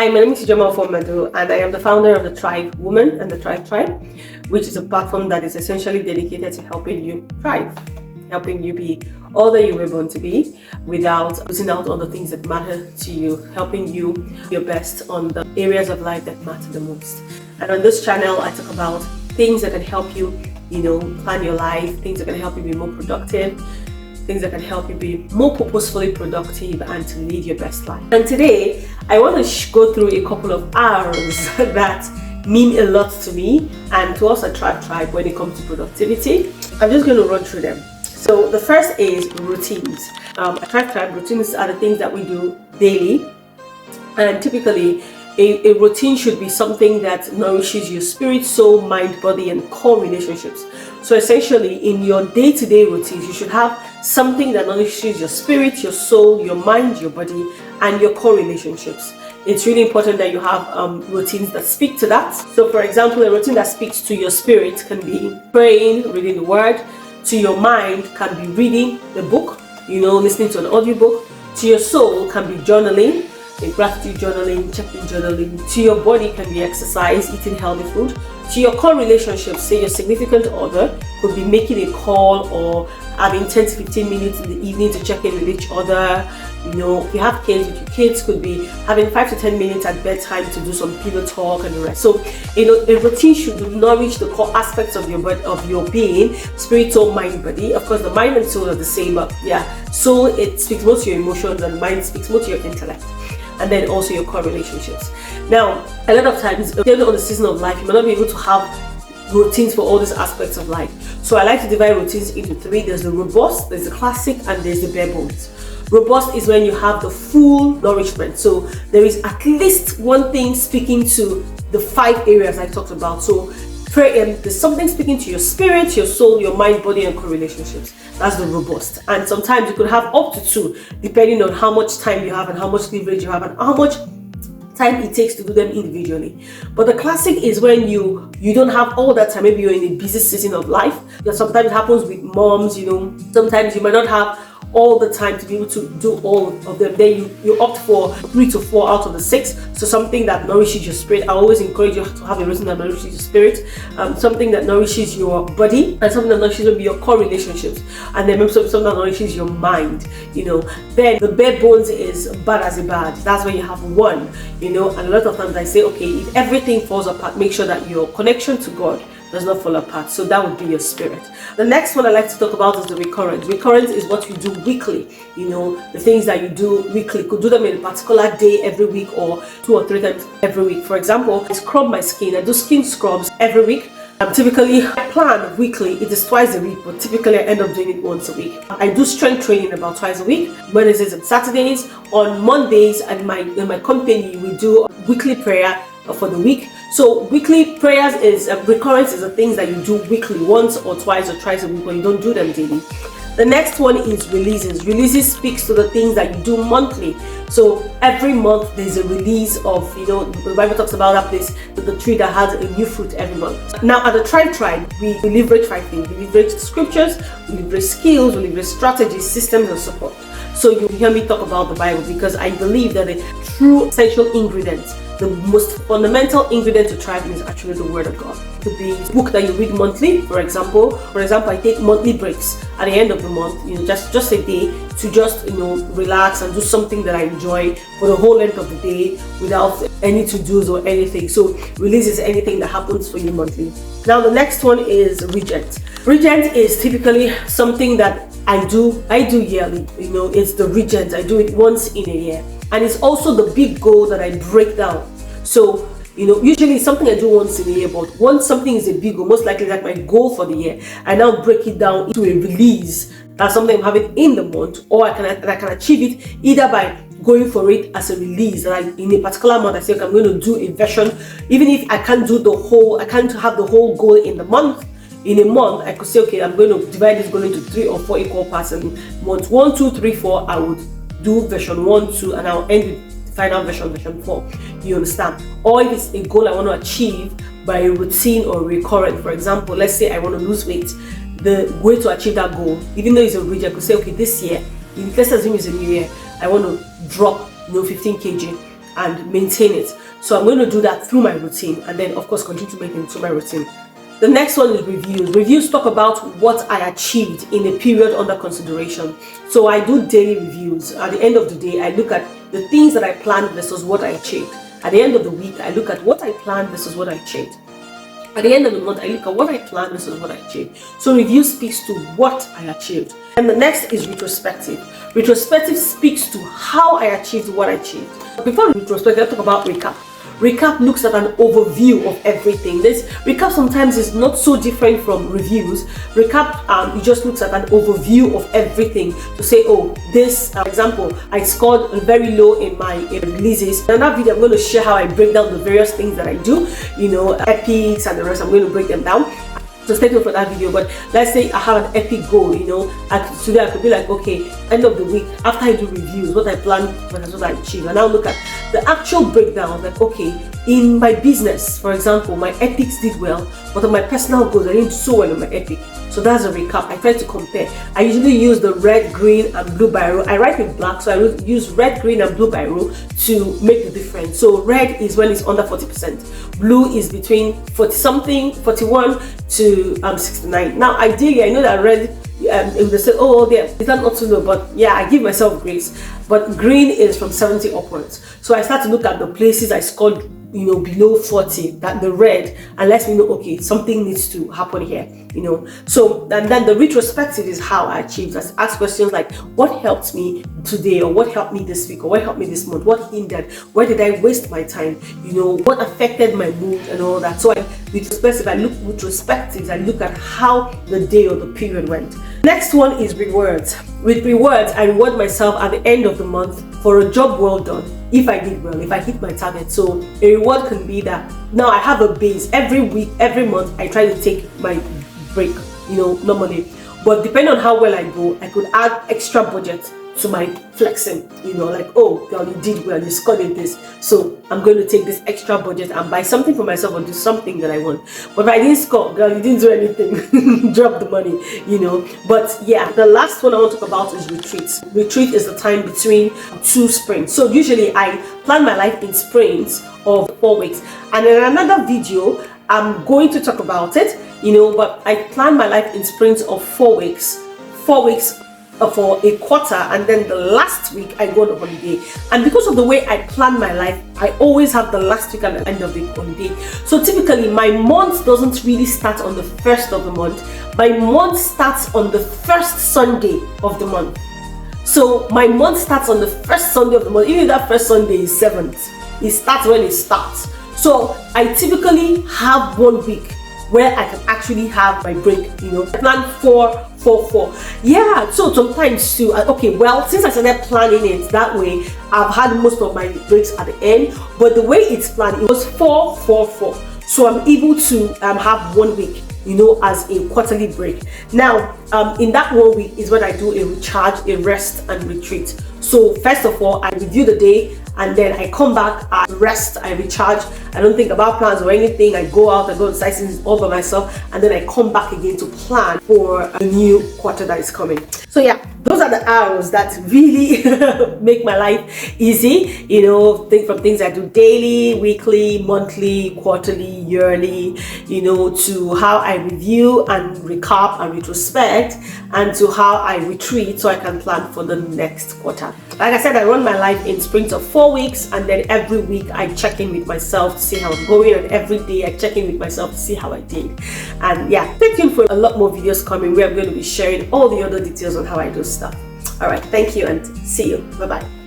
Hi, my name is Jamal Fomadu, and I am the founder of the Tribe Woman and the Tribe, which is a platform that is essentially dedicated to helping you thrive, helping you be all that you were born to be without losing out on the things that matter to you, helping you be your best on the areas of life that matter the most. And on this channel, I talk about things that can help you, plan your life, things that can help you be more productive, things that can help you be more purposefully productive and to lead your best life. And today, I want to go through a couple of R's that mean a lot to me and to us at Tribe when it comes to productivity. I'm just going to run through them. So the first is routines. At Tribe, routines are the things that we do daily, and typically a routine should be something that nourishes your spirit, soul, mind, body, and core relationships. So essentially, in your day-to-day routines, you should have something that nourishes your spirit, your soul, your mind, your body, and your core relationships. It's really important that you have routines that speak to that. So for example, a routine that speaks to your spirit can be praying, reading the word. To your mind can be reading the book, listening to an audiobook. To your soul can be journaling, gratitude journaling, check-in journaling. To your body can be exercise, eating healthy food. To your core relationships, say your significant other could be making a call or having 10 to 15 minutes in the evening to check in with each other. If you have kids, with your kids could be having 5 to 10 minutes at bedtime to do some pillow talk and the rest. So, a routine should nourish the core aspects of your being, spirit, soul, mind, body. Of course, the mind and soul are the same, but soul, it speaks more to your emotions and mind speaks more to your intellect. And then also your core relationships. Now, a lot of times, depending on the season of life, you might not be able to have routines for all these aspects of life. So I like to divide routines into three. There's the robust, there's the classic, and there's the bare bones. Robust is when you have the full nourishment. So there is at least one thing speaking to the 5 areas I talked about. So there's something speaking to your spirit, your soul, your mind, body, and core relationships. That's the robust. And sometimes you could have up to 2, depending on how much time you have and how much leverage you have and how much time it takes to do them individually. But the classic is when you don't have all that time. Maybe you're in a busy season of life. That sometimes happens with moms. Sometimes you might not have all the time to be able to do all of them. Then you opt for 3 to 4 out of the 6. So something that nourishes your spirit. I always encourage you to have a routine that nourishes your spirit, something that nourishes your body, and something that nourishes your core relationships, and then maybe something that nourishes your mind. Then the bare bones is bad as a bad. That's when you have one. And a lot of times I say, okay, if everything falls apart, make sure that your connection to God does not fall apart. So that would be your spirit. The next one I like to talk about is the recurrent. Recurrent is what you do weekly. The things that you do weekly. You could do them in a particular day every week or 2 or 3 times every week. For example, I scrub my skin. I do skin scrubs every week. Typically, I plan weekly. It is twice a week, but typically I end up doing it once a week. I do strength training about twice a week, Wednesdays and Saturdays. On Mondays, in my company, we do weekly prayer for the week. So weekly prayers is recurrence is the things that you do weekly, once or twice or thrice a week, but you don't do them daily. The next one is releases. Releases speaks to the things that you do monthly. So every month there's a release of, the Bible talks about that place, the tree that has a new fruit every month. Now at the Tribe, we leverage 5 things. We leverage the scriptures, we leverage skills, we leverage strategies, systems, and support. So you hear me talk about the Bible because I believe that the true essential ingredient, the most fundamental ingredient to thriving is actually the Word of God. It could be a book that you read monthly, for example. I take monthly breaks at the end of the month, just a day to just, relax and do something that I enjoy for the whole length of the day without any to-dos or anything. So release is anything that happens for you monthly. Now the next one is regent. Regent is typically something that I do yearly. It's the regent. I do it once in a year. And it's also the big goal that I break down. So, usually it's something I do once in a year, but once something is a big goal, most likely like my goal for the year, I now break it down into a release. That's something I'm having in the month, or I can achieve it either by going for it as a release. Like in a particular month, I say, okay, I'm going to do a version, even if I can't have the whole goal in the month. In a month, I could say, okay, I'm going to divide this goal into 3 or 4 equal parts, and month 1, 2, 3, 4, I would do version 1, 2, and I'll end with final version 4. You understand? Or if it's a goal I want to achieve by a routine or recurrent. For example, let's say I want to lose weight. The way to achieve that goal, even though it's a region, I could say, okay, this year, let's assume it's a new year, I want to drop 15 kg. and maintain it. So I'm going to do that through my routine, and then of course continue to make it into my routine. The next one is reviews. Reviews talk about what I achieved in a period under consideration. So I do daily reviews. At the end of the day, I look at the things that I planned versus what I achieved. At the end of the week, I look at what I planned versus what I achieved. At the end of the month, I look at what I planned versus what I achieved. So review speaks to what I achieved. And the next is retrospective. Retrospective speaks to how I achieved what I achieved. Before retrospective, let's talk about recap. Recap looks at an overview of everything. This recap sometimes is not so different from reviews. Recap, it just looks at an overview of everything to say, oh, this, example, I scored very low in my releases. In that video, I'm going to share how I break down the various things that I do, epics and the rest. I'm going to break them down. So stay tuned for that video. But let's say I have an epic goal, today I could be like, okay, end of the week, after I do reviews, what I plan versus what I achieve, and now look at the actual breakdown. Like, okay, in my business, for example, my epics did well, but on my personal goals, I didn't do so well on my epic. So that's a recap. I try to compare. I usually use the red, green, and blue biro. I write with black, so I use red, green, and blue biro to make the difference. So red is when it's under 40%. Blue is between 40-something, 41 to 69. Now, ideally, I know that red, if they say, oh, yeah, is that not too low? But yeah, I give myself grace. But green is from 70 upwards. So I start to look at the places I scored, below 40, that the red, and lets me know, okay, something needs to happen here, So, and then the retrospective is how I achieved. I ask questions like, what helped me today, or what helped me this week, or what helped me this month, what hindered, where did I waste my time, what affected my mood and all that. So I look retrospectives, I look at how the day or the period went. Next one is rewards. With rewards, I reward myself at the end of the month for a job well done. If I did well, if I hit my target. So a reward can be that now I have a base. Every week, every month, I try to take my break, normally. But depending on how well I go, I could add extra budget to my flexing, like, oh girl, you did well, you scored in this, so I'm going to take this extra budget and buy something for myself or do something that I want. But if I didn't score, girl, you didn't do anything, drop the money, But yeah, the last one I want to talk about is retreats. Retreat is the time between 2 sprints. So usually I plan my life in sprints of 4 weeks, and in another video I'm going to talk about it, but I plan my life in sprints of 4 weeks. 4 weeks for a quarter, and then the last week I go on a holiday. And because of the way I plan my life, I always have the last week and the end of the holiday. So typically my month doesn't really start on the 1st of the month. My month starts on the first Sunday of the month. So my month starts on the first Sunday of the month, even if that first Sunday is 7th. It starts when it starts. So I typically have 1 week where I can actually have my break, I plan 4. Yeah, so sometimes too, okay, well, since I started planning it that way, I've had most of my breaks at the end, but the way it's planned, it was 4. So I'm able to have 1 week, as a quarterly break. Now, in that 1 week is when I do a recharge, a rest and retreat. So first of all, I review the day, and then I come back, I rest, I recharge, I don't think about plans or anything. I go out, I go to sightseeing all by myself, and then I come back again to plan for a new quarter that is coming. So yeah, those are the hours that really make my life easy, think from things I do daily, weekly, monthly, quarterly, yearly, to how I review and recap and retrospect, and to how I retreat so I can plan for the next quarter. Like I said, I run my life in sprints of 4 weeks, and then every week I check in with myself to see how I'm going, and every day I check in with myself to see how I did. And yeah, stay tuned for a lot more videos coming where I'm going to be sharing all the other details on how I do stuff. All right, thank you and see you. Bye-bye.